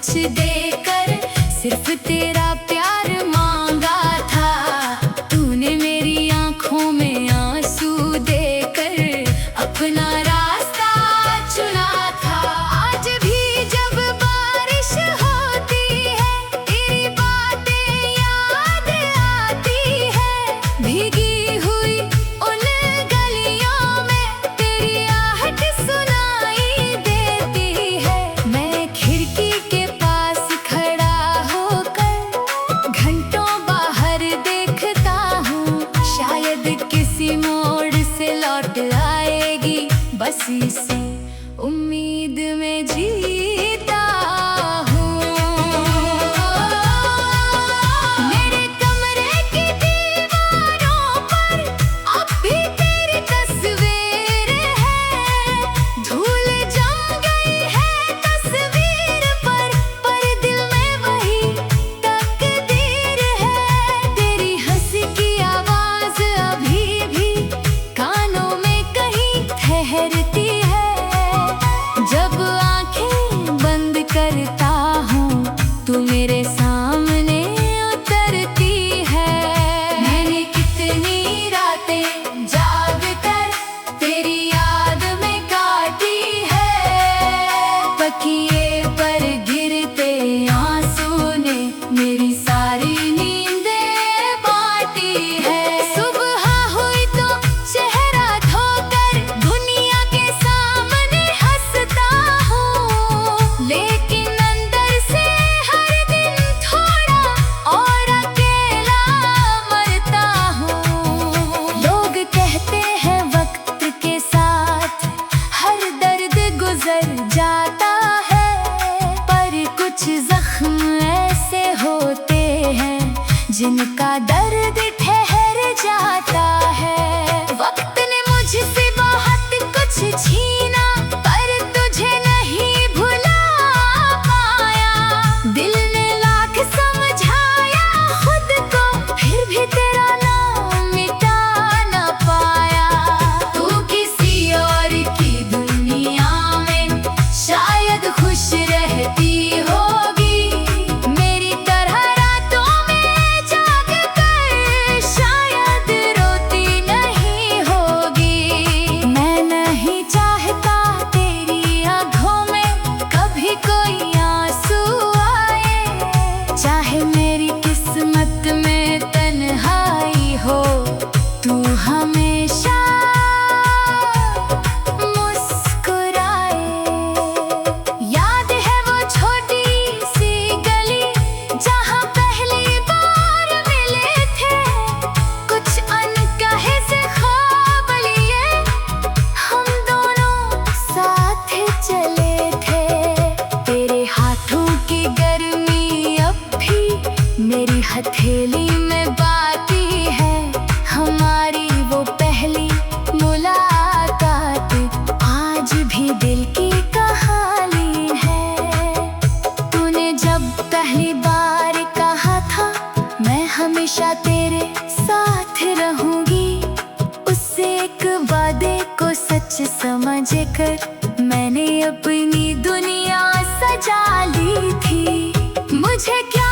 कुछ देकर सिर्फ तेरा प्यार मांगा था। तूने मेरी आंखों में आंसू देकर अपना रास्ता चुना था। आज भी जब बारिश होती है तेरी बातें याद आती है। भीगी हुई उन गलियों में तेरी आहट सुनाई देती है। मैं खिड़की के पास खड़ा होकर घंटों बाहर देखता हूँ। शायद किसी मोड़ से लौट आएगी, बस इसी उम्मीद में जीता हूँ। मेरे कमरे की दीवारों पर अब भी तेरी तस्वीर है। धूल जम गई है तस्वीर पर दिल में वही तकदीर है। तेरी हंसी की आवाज अभी भी कानों में कहीं ठहरती है। जब आंखें बंद करता हूँ तू मेरे सामने उतरती है। मैंने कितनी रातें जाग कर तेरी याद में काटी है। तकिए पर गिरते आंसू ने मेरी सारी नींदें बांटी है। सुबह हुई तो चेहरा धोकर दुनिया के सामने हंसता हूँ, लेकिन अंदर से हर दिन थोड़ा और अकेला मरता हूँ। लोग कहते हैं वक्त के साथ हर दर्द गुजर जाता है, पर कुछ जख्म ऐसे होते हैं जिनका दर्द ठहर जाता है। वक्त ने मुझसे बहुत कुछ छीना पर तुझे नहीं भुला पाया। दिल ने लाख समझाया खुद को फिर भी तेरा नाम मिटा ना पाया। तू किसी और की दुनिया में शायद खुश रहती होगी, मेरी तरह रातों में जाग कर शायद रोती नहीं होगी। मैं नहीं चाहता तेरी आंखों में कभी कोई आंसू आए, चाहे मेरी किस्मत में तन्हाई हो तू हमेशा मुस्कुराए। याद है वो छोटी सी गली जहाँ पहली बार मिले थे। कुछ अनकहे से ख्वाब लिए हम दोनों साथ चले थे। तेरे हाथों की गर्मी अब भी मेरी हथेली में बाकी है। हमारी वो पहली मुलाकात आज भी दिल की कहानी है। तूने जब पहली बार कहा था मैं हमेशा तेरे साथ रहूंगी, उस एक वादे को सच समझ कर मैंने अपनी दुनिया सजा ली थी। मुझे क्या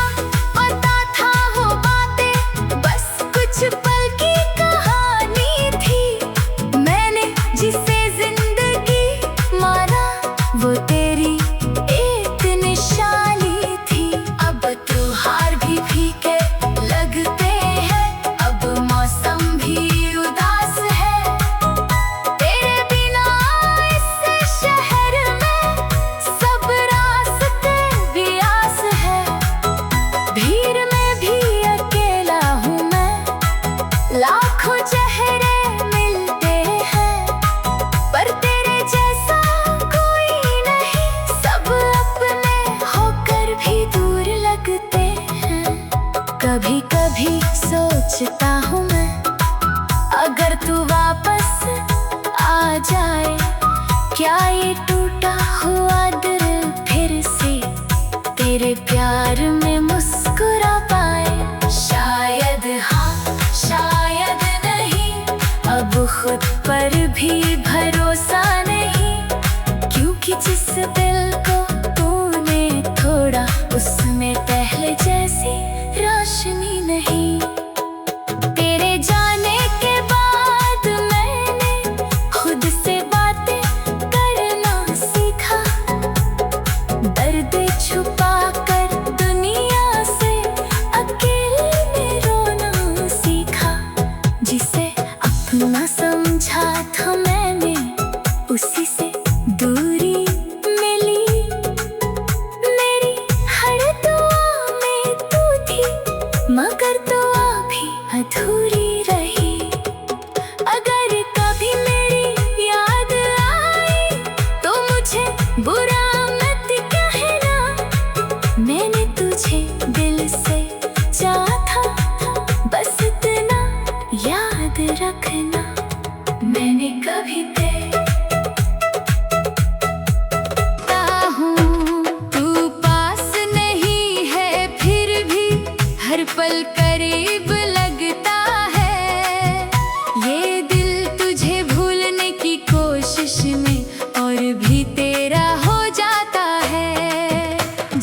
पता था वो बातें बस कुछ पल की कहानी थी। मैंने जिसे जिंदगी माना वो तेरी एक निशानी थी। अब त्योहार भी फीके लगते हैं, अब मौसम भी उदास है। तेरे बिना इस शहर में सब रास्ते भी आस है। भीड़ में भी अकेला हूँ मैं, लाखों चेहरे मिलते हैं पर तेरे जैसा कोई नहीं। सब अपने होकर भी दूर लगते हैं। कभी कभी सोचता हूँ मैं अगर तू वापस आ जाए, क्या ये टूटा हुआ दिल फिर से तेरे प्यार में मुस्कुरा पाए। शायद हाँ शायद नहीं, अब खुद पर भी भरोसा नहीं, क्योंकि जिस दिल को तूने थोड़ा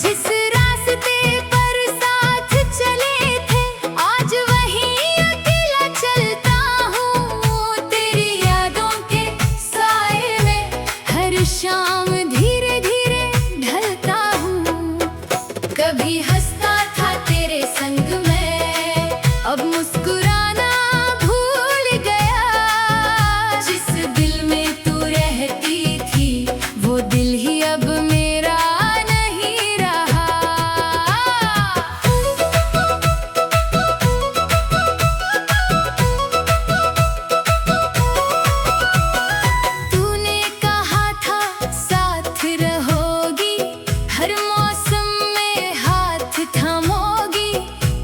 जिस रास्ते पर साथ चले थे आज वही अकेला चलता हूँ। तेरी यादों के साए में हर शाम धीरे धीरे ढलता हूँ। कभी हंसता था तेरे संग में, अब मुस्कुराना भूल गया। जिस दिल में तू रहती थी वो दिल ही अब मेरा नहीं रहा। तूने कहा था साथ रहोगी, हर मौसम में हाथ थामोगी।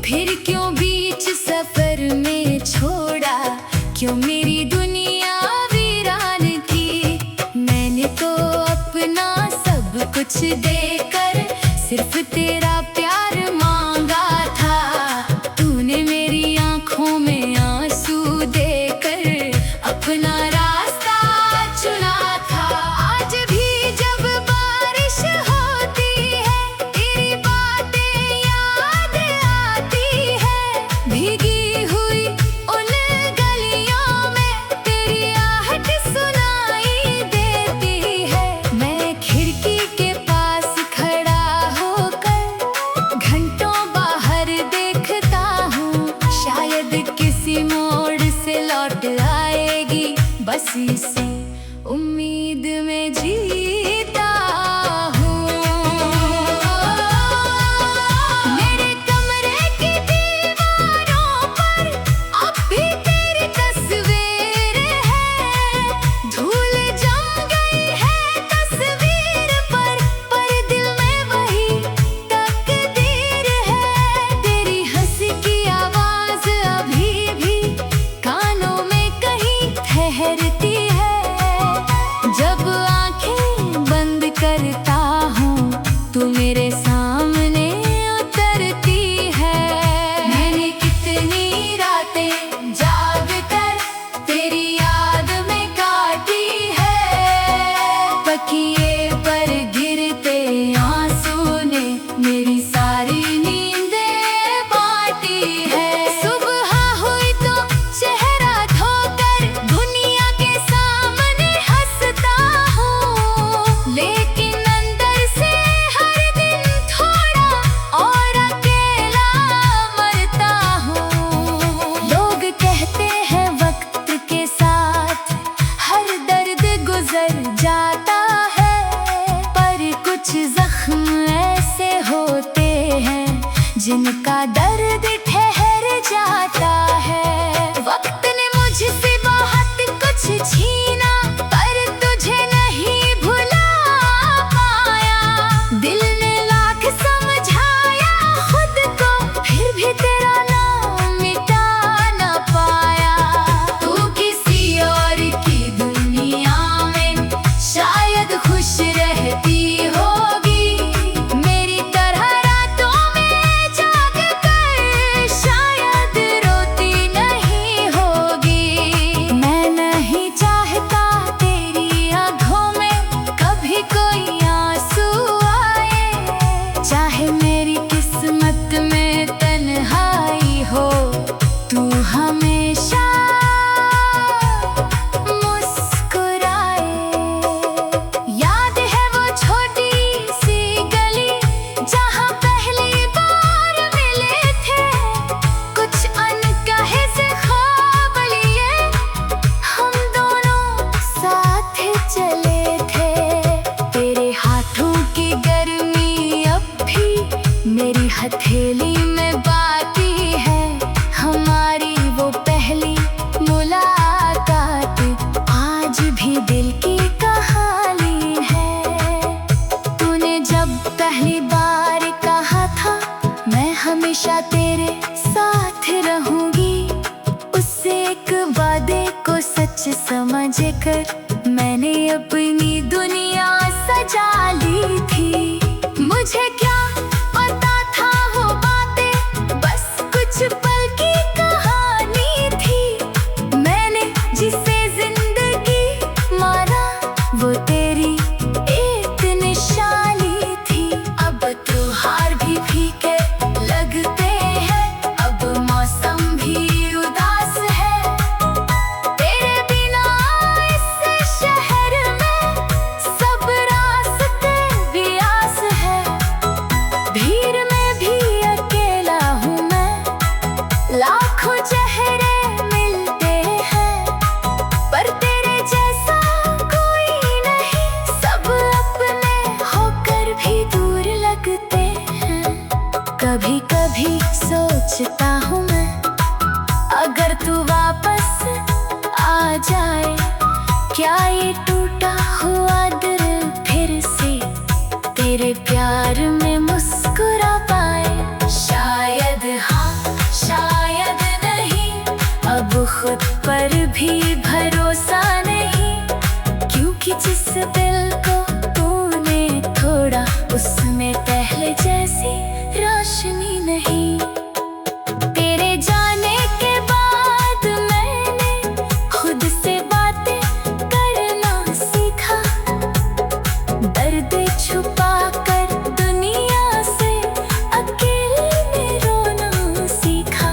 फिर क्यों बीच सफर में छोड़ा, क्यों मेरी दुनिया वीरान थी। मैंने तो अपना सब कुछ देकर सिर्फ तेरा प्यार मांगा था। तूने मेरी आंखों में आंसू देकर अपना रास्ता चुना था। आज भी जब बारिश होती है तेरी बातें याद आती है। भीगी हुई उन गलियों में तेरी आहट सुनाई देती है। मैं खिड़की के पास खड़ा होकर घंटों बाहर देखता हूँ। शायद किसी मोड़ से लौट आएगी, बस इसी उम्मीद में जीता हूँ। मेरे कमरे की दीवारों पर अब भी तेरी तस्वीर है। धूल जम गई है तस्वीर पर दिल में वही तकदीर है। तेरी हंसी की आवाज अभी भी कानों में कहीं ठहरती है। जब आंखें बंद करता हूँ तू मेरे सामने उतरती है। मैंने कितनी रातें जाग कर तेरी याद में काटी है। तकिए पर गिरते आंसू ने मेरी सारी नींदें बांटी है। सुबह हुई तो चेहरा धोकर दुनिया के सामने हंसता हूँ। लेकिन अंदर से हर दिन थोड़ा और अकेला मरता हूँ। लोग कहते हैं वक्त के साथ हर दर्द गुजर जाता है, पर कुछ जख्म ऐसे होते हैं जिनका दर्द ठहर जाता है। वक्त ने मुझसे बहुत कुछ छीना पर तुझे नहीं भुला पाया। दिल ने लाख समझाया खुद को फिर भी तेरा नाम मिटा ना पाया। तू किसी और की दुनिया में शायद खुश रहती होगी, मेरी तरह रातों में जाग कर शायद रोती नहीं होगी। मैं नहीं चाहता तेरी आंखों में कभी कोई आंसू आए, चाहे मेरी किस्मत में तन्हाई हो तू हमेशा मुस्कुराए। याद है वो छोटी सी गली जहाँ पहली बार मिले थे। कुछ अनकहे से ख्वाब लिए हम दोनों साथ चले थे। तेरे हाथों की गर्मी अब भी मेरी हथेली में बाकी है। हमारी वो पहली मुलाकात आज भी दिल की कहानी है। तूने जब पहली बार कहा था मैं हमेशा तेरे साथ रहूंगी, उस एक वादे को सच समझ कर मैंने अपनी दुनिया सजा ली थी। मुझे क्या पता था वो बातें बस कुछ पल की कहानी थी। मैंने जिसे जिंदगी माना वो तेरी एक निशानी थी। अब तू सोचता हूँ मैं, अगर तू वापस आ जाए, क्या ये टूटा हुआ दिल फिर से तेरे प्यार में मुस्कुरा पाए। शायद हाँ, शायद नहीं, अब खुद पर भी भरोसा नहीं, क्योंकि जिस दिल को तूने तोड़ा उसमें पहले जैसी रोशनी नहीं। तेरे जाने के बाद मैंने खुद से बातें करना सीखा, दर्द छुपा कर दुनिया से अकेले में रोना सीखा।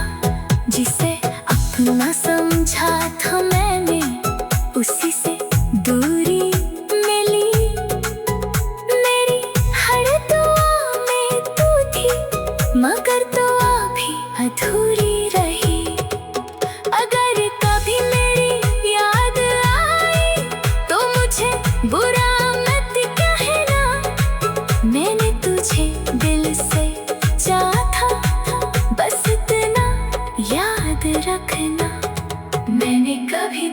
जिसे अपना समझा था मैंने, उसी से दूरी मिली, मेरी हर दुआ में तू थी, मगर दुआ भी अधूरी रही। अगर कभी मेरी याद आई तो मुझे बुरा मत कहना, मैंने तुझे दिल से चाहा, बस इतना याद रखना। मैंने कभी